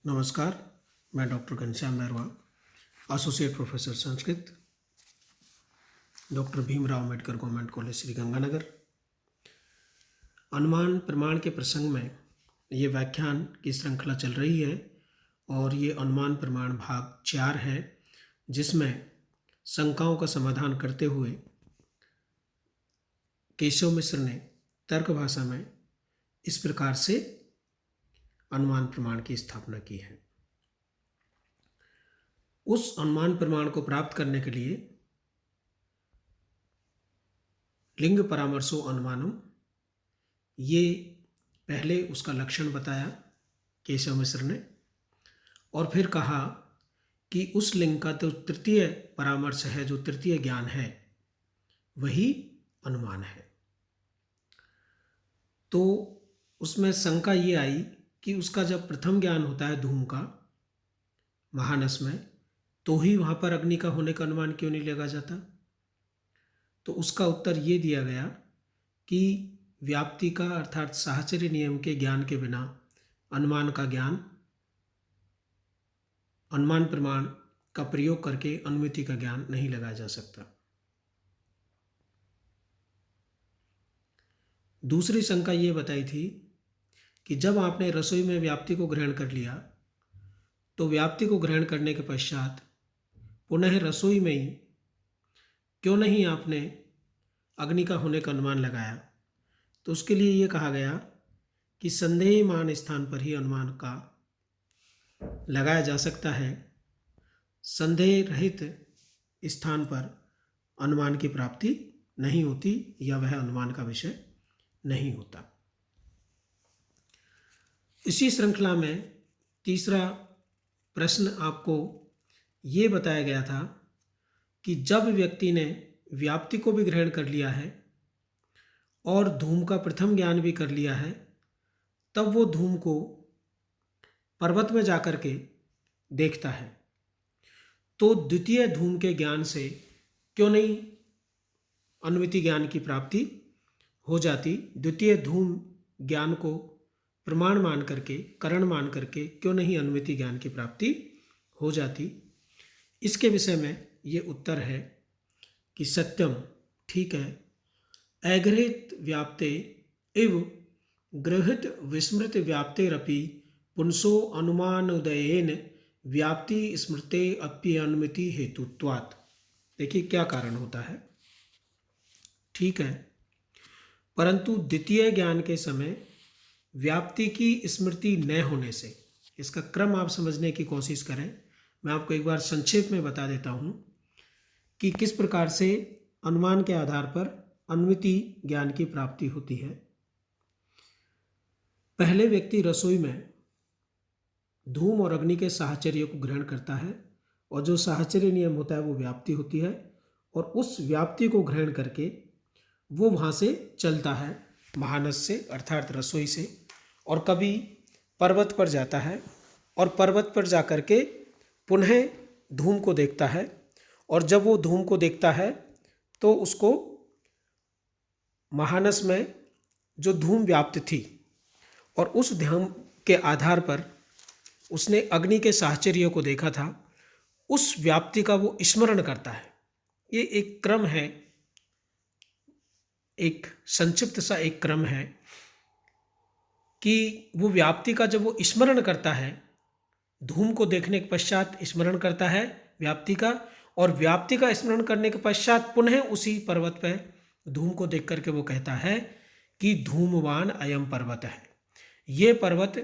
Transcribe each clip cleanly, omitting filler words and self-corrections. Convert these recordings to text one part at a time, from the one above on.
नमस्कार, मैं doctor Ghanshyam Mairwa, associate professor Sanskrit, doctor Bhimrao Ambedkar government college Sriganganagar. अनुमान प्रमाण के प्रसंग में ये व्याख्यान की श्रृंखला चल रही है और ये अनुमान प्रमाण भाग 4 है, जिसमें शंकाओं का समाधान करते हुए केशव मिश्र ने तर्क भाषा में इस प्रकार से अनुमान प्रमाण की स्थापना की है। उस अनुमान प्रमाण को प्राप्त करने के लिए लिंग परामर्शो अनुमानम, ये पहले उसका लक्षण बताया केशव मिश्र ने, और फिर कहा कि उस लिंग का जो तृतीय परामर्श है, जो तृतीय ज्ञान है, वही अनुमान है। तो उसमें शंका ये आई कि उसका जब प्रथम ज्ञान होता है धूम का महानस में, तो ही वहाँ पर अग्नि का होने का अनुमान क्यों नहीं लगा जाता। तो उसका उत्तर ये दिया गया कि व्याप्ति का अर्थात साहचर्य नियम के ज्ञान के बिना अनुमान का ज्ञान, अनुमान प्रमाण का प्रयोग करके अनुमिति का ज्ञान नहीं लगाया जा सकता। दूसरी शंका ये बताई थी कि जब आपने रसोई में व्याप्ति को ग्रहण कर लिया, तो व्याप्ति को ग्रहण करने के पश्चात पुनः रसोई में ही क्यों नहीं आपने अग्नि का होने का अनुमान लगाया। तो उसके लिए ये कहा गया कि संदेहमान स्थान पर ही अनुमान का लगाया जा सकता है, संदेह रहित स्थान पर अनुमान की प्राप्ति नहीं होती या वह अनुमान का विषय नहीं होता। इसी श्रृंखला में तीसरा प्रश्न आपको ये बताया गया था कि जब व्यक्ति ने व्याप्ति को भी ग्रहण कर लिया है और धूम का प्रथम ज्ञान भी कर लिया है, तब वो धूम को पर्वत में जाकर के देखता है, तो द्वितीय धूम के ज्ञान से क्यों नहीं अनुमिति ज्ञान की प्राप्ति हो जाती। द्वितीय धूम ज्ञान को प्रमाण मान करके, कारण मान करके क्यों नहीं अनुमिति ज्ञान की प्राप्ति हो जाती। इसके विषय में ये उत्तर है कि सत्यम, ठीक है, अगृहीत व्याप्ते इव गृहीत विस्मृत व्याप्तेरपि पुंसो अनुमानोदयेन व्याप्ति स्मृते अपि अनुमिति हेतुत्वात्। देखिए क्या कारण होता है, ठीक है, परंतु द्वितीय ज्ञान के समय व्याप्ति की स्मृति न होने से, इसका क्रम आप समझने की कोशिश करें। मैं आपको एक बार संक्षेप में बता देता हूँ कि किस प्रकार से अनुमान के आधार पर अनुमिति ज्ञान की प्राप्ति होती है। पहले व्यक्ति रसोई में धूम और अग्नि के साहचर्य को ग्रहण करता है, और जो साहचर्य नियम होता है वो व्याप्ति होती है, और उस व्याप्ति को ग्रहण करके वो वहाँ से चलता है महानस से अर्थात रसोई से, और कभी पर्वत पर जाता है और पर्वत पर जाकर के पुनः धूम को देखता है, और जब वो धूम को देखता है तो उसको महानस में जो धूम व्याप्त थी और उस ध्यान के आधार पर उसने अग्नि के साहचर्य को देखा था, उस व्याप्ति का वो स्मरण करता है। ये एक क्रम है, एक संक्षिप्त सा एक क्रम है कि वो व्याप्ति का जब वो स्मरण करता है, धूम को देखने के पश्चात स्मरण करता है व्याप्ति का, और व्याप्ति का स्मरण करने के पश्चात पुनः उसी पर्वत पर धूम को देख करके वो कहता है कि धूमवान अयम पर्वत है, ये पर्वत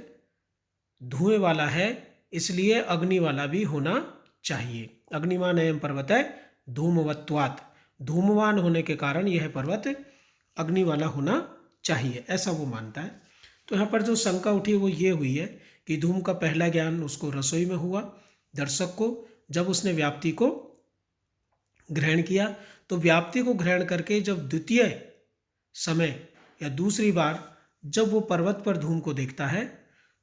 धुएं वाला है, इसलिए अग्नि वाला भी होना चाहिए। अग्निमान अयम पर्वत है धूमवत्वात्, धूमवान होने के कारण यह पर्वत अग्नि वाला होना चाहिए, ऐसा वो मानता है। तो यहाँ पर जो शंका उठी वो ये हुई है कि धूम का पहला ज्ञान उसको रसोई में हुआ, दर्शक को, जब उसने व्याप्ति को ग्रहण किया, तो व्याप्ति को ग्रहण करके जब द्वितीय समय या दूसरी बार जब वो पर्वत पर धूम को देखता है,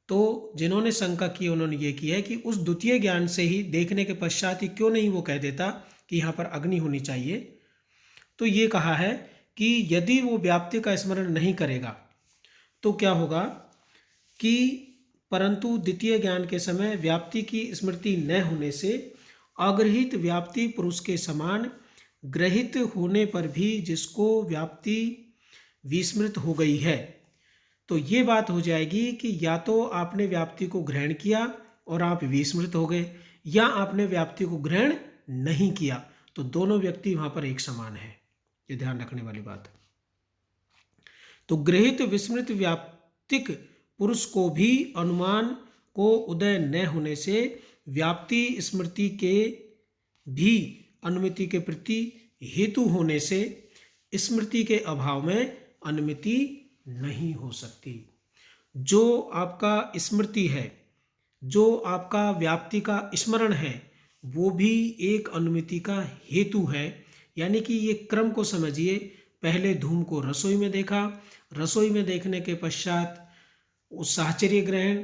तो जिन्होंने शंका की उन्होंने ये किया है कि उस द्वितीय ज्ञान से ही देखने के पश्चात ही क्यों नहीं वो कह देता कि यहाँ पर अग्नि होनी चाहिए। तो ये कहा है कि यदि वो व्याप्ति का स्मरण नहीं करेगा तो क्या होगा कि परंतु द्वितीय ज्ञान के समय व्याप्ति की स्मृति न होने से अग्रहित व्याप्ति पुरुष के समान ग्रहित होने पर भी जिसको व्याप्ति विस्मृत हो गई है, तो ये बात हो जाएगी कि या तो आपने व्याप्ति को ग्रहण किया और आप विस्मृत हो गए, या आपने व्याप्ति को ग्रहण नहीं किया, तो दोनों व्यक्ति वहां पर एक समान है। ये ध्यान रखने वाली बात है। तो गृहित विस्मृत व्याप्तिक पुरुष को भी अनुमान को उदय न होने से व्याप्ति स्मृति के भी अनुमिति के प्रति हेतु होने से स्मृति के अभाव में अनुमिति नहीं हो सकती। जो आपका स्मृति है, जो आपका व्याप्ति का स्मरण है, वो भी एक अनुमिति का हेतु है। यानी कि ये क्रम को समझिए, पहले धूम को रसोई में देखा, रसोई में देखने के पश्चात उस साहचर्य ग्रहण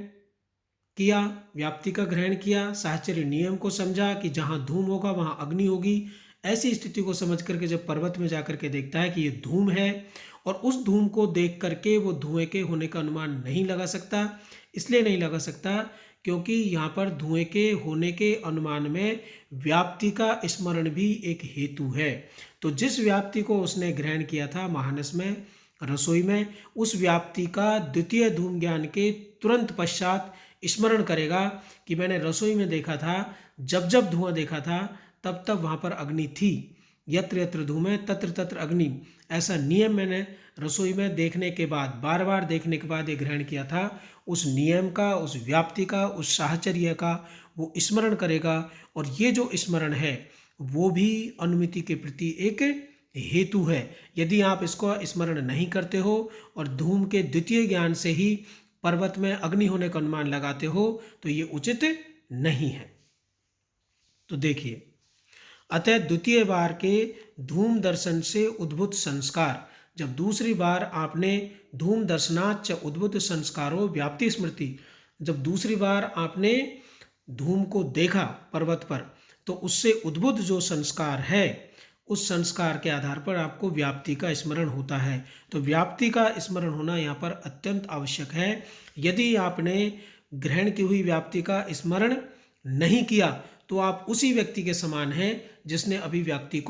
किया, व्याप्ति का ग्रहण किया, साहचर्य नियम को समझा कि जहाँ धूम होगा वहाँ अग्नि होगी। ऐसी स्थिति को समझ करके जब पर्वत में जाकर के देखता है कि ये धूम है, और उस धूम को देख करके वो धुएं के होने का अनुमान नहीं लगा सकता। इसलिए नहीं लगा सकता क्योंकि यहाँ पर धुएं के होने के अनुमान में व्याप्ति का स्मरण भी एक हेतु है। तो जिस व्याप्ति को उसने ग्रहण किया था महानस में, रसोई में, उस व्याप्ति का द्वितीय धूम ज्ञान के तुरंत पश्चात स्मरण करेगा कि मैंने रसोई में देखा था, जब जब धुआं देखा था तब तब वहाँ पर अग्नि थी, यत्र यत्र धूमे तत्र तत्र अग्नि। ऐसा नियम मैंने रसोई में देखने के बाद, बार बार देखने के बाद ये ग्रहण किया था। उस नियम का, उस व्याप्ति का, उस साहचर्य का वो स्मरण करेगा, और ये जो स्मरण है वो भी अनुमिति के प्रति एक हेतु है। यदि आप इसको स्मरण नहीं करते हो और धूम के द्वितीय ज्ञान से ही पर्वत में अग्नि होने का अनुमान लगाते हो तो ये उचित नहीं है। तो देखिए, अतः द्वितीय बार के धूम दर्शन से उद्भूत संस्कार, जब दूसरी बार आपने धूम दर्शनाच उद्भूत संस्कारों व्याप्ति स्मृति, जब दूसरी बार आपने धूम को देखा पर्वत पर, तो उससे उद्भूत जो संस्कार है, उस संस्कार के आधार पर आपको व्याप्ति का स्मरण होता है। तो व्याप्ति का स्मरण होना यहाँ पर अत्यंत आवश्यक है। यदि आपने ग्रहण की हुई व्याप्ति का स्मरण नहीं किया तो आप उसी व्यक्ति के समान हैं जिसने अभी व्याप्ति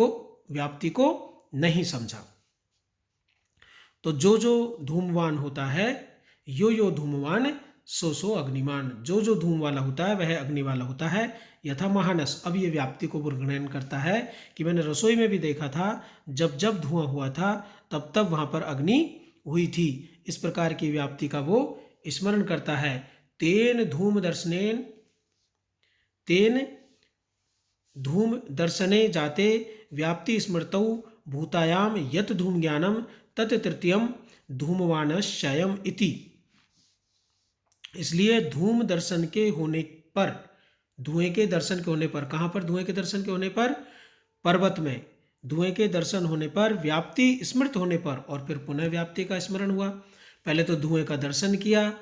को नहीं समझा। तो जो जो धूमवान होता है, यो यो धूमवान सो सो अग्निमान, जो जो धूम वाला होता है वह अग्नि वाला होता है। यथा महानस, अब ये व्याप्ति को ग्रहण करता है कि मैंने रसोई में भी देखा था, जब जब धुआं हुआ था तब तब वहां पर अग्नि हुई थी। इस प्रकार की व्याप्ति का वो स्मरण करता है। तेन धूम दर्शने जाते व्याप्ति स्मृतौ भूतायाम यत धूम ज्ञानम तत् तृतीयम धूमवानश्चयम इति। इसलिए धूम दर्शन के होने पर, धुएं के दर्शन के होने पर, कहाँ पर धुएं के दर्शन के होने पर? पर्वत में। धुएं के दर्शन होने पर, व्याप्ति स्मृत होने पर, और फिर पुनः व्याप्ति का स्मरण हुआ। पहले तो धुएं का दर्शन किया,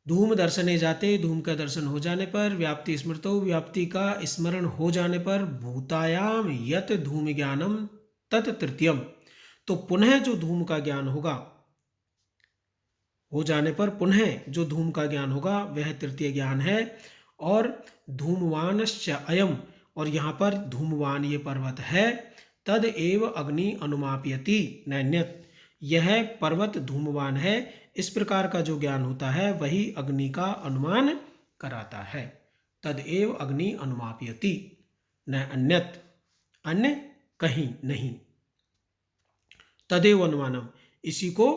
धूम दर्शने जाते, धूम का दर्शन हो जाने पर व्याप्ति स्मृतो, व्याप्ति का स्मरण हो जाने पर भूतायाम यत धूम ज्ञानम तत् तृतीयम, तो पुनः जो धूम का ज्ञान होगा, हो जाने पर पुनः जो धूम का ज्ञान होगा वह तृतीय ज्ञान है। और धूमवानश्च अयम, और यहाँ पर धूमवान ये पर्वत है, तद एव अग्नि अनुमापयति नैन्यत, यह पर्वत धूमवान है। इस प्रकार का जो ज्ञान होता है वही अग्नि का अनुमान कराता है। तद एव अग्नि अनुमापयति न अन्यत, अन्य कहीं नहीं। तदेव अनुमानम, इसी को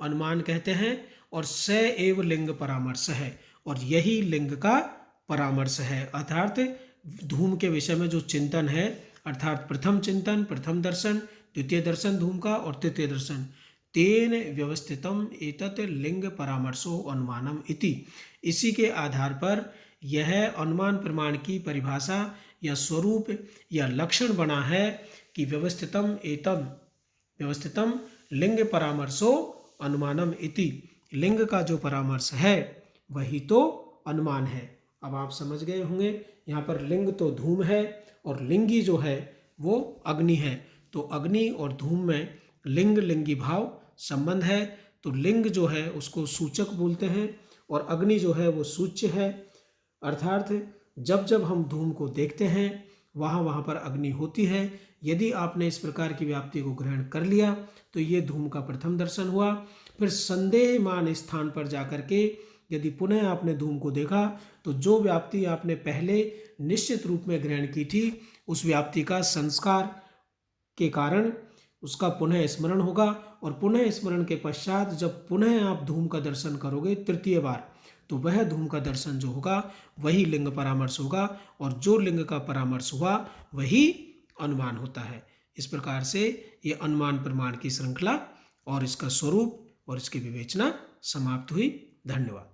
अनुमान कहते हैं। और स एव लिंग परामर्श है, और यही लिंग का परामर्श है। अर्थात धूम के विषय में जो चिंतन है, अर्थात प्रथम चिंतन, प्रथम दर्शन, द्वितीय दर्शन धूम का, और तृतीय दर्शन, तेन व्यवस्थितम एतत् लिंग परामर्शो अनुमानम इति। इसी के आधार पर यह अनुमान प्रमाण की परिभाषा या स्वरूप या लक्षण बना है कि व्यवस्थितम लिंग परामर्शो अनुमानम इति। लिंग का जो परामर्श है वही तो अनुमान है। अब आप समझ गए होंगे, यहाँ पर लिंग तो धूम है और लिंगी जो है वो अग्नि है। तो अग्नि और धूम में लिंग लिंगी भाव संबंध है। तो लिंग जो है उसको सूचक बोलते हैं और अग्नि जो है वो सूच्य है, अर्थात जब जब हम धूम को देखते हैं वहाँ वहाँ पर अग्नि होती है। यदि आपने इस प्रकार की व्याप्ति को ग्रहण कर लिया तो ये धूम का प्रथम दर्शन हुआ। फिर संदेहमान स्थान पर जाकर के यदि पुनः आपने धूम को देखा तो जो व्याप्ति आपने पहले निश्चित रूप में ग्रहण की थी उस व्याप्ति का संस्कार के कारण उसका पुनः स्मरण होगा, और पुनः स्मरण के पश्चात जब पुनः आप धूम का दर्शन करोगे तृतीय बार, तो वह धूम का दर्शन जो होगा वही लिंग परामर्श होगा, और जो लिंग का परामर्श हुआ वही अनुमान होता है। इस प्रकार से ये अनुमान प्रमाण की श्रृंखला और इसका स्वरूप और इसकी विवेचना समाप्त हुई। धन्यवाद।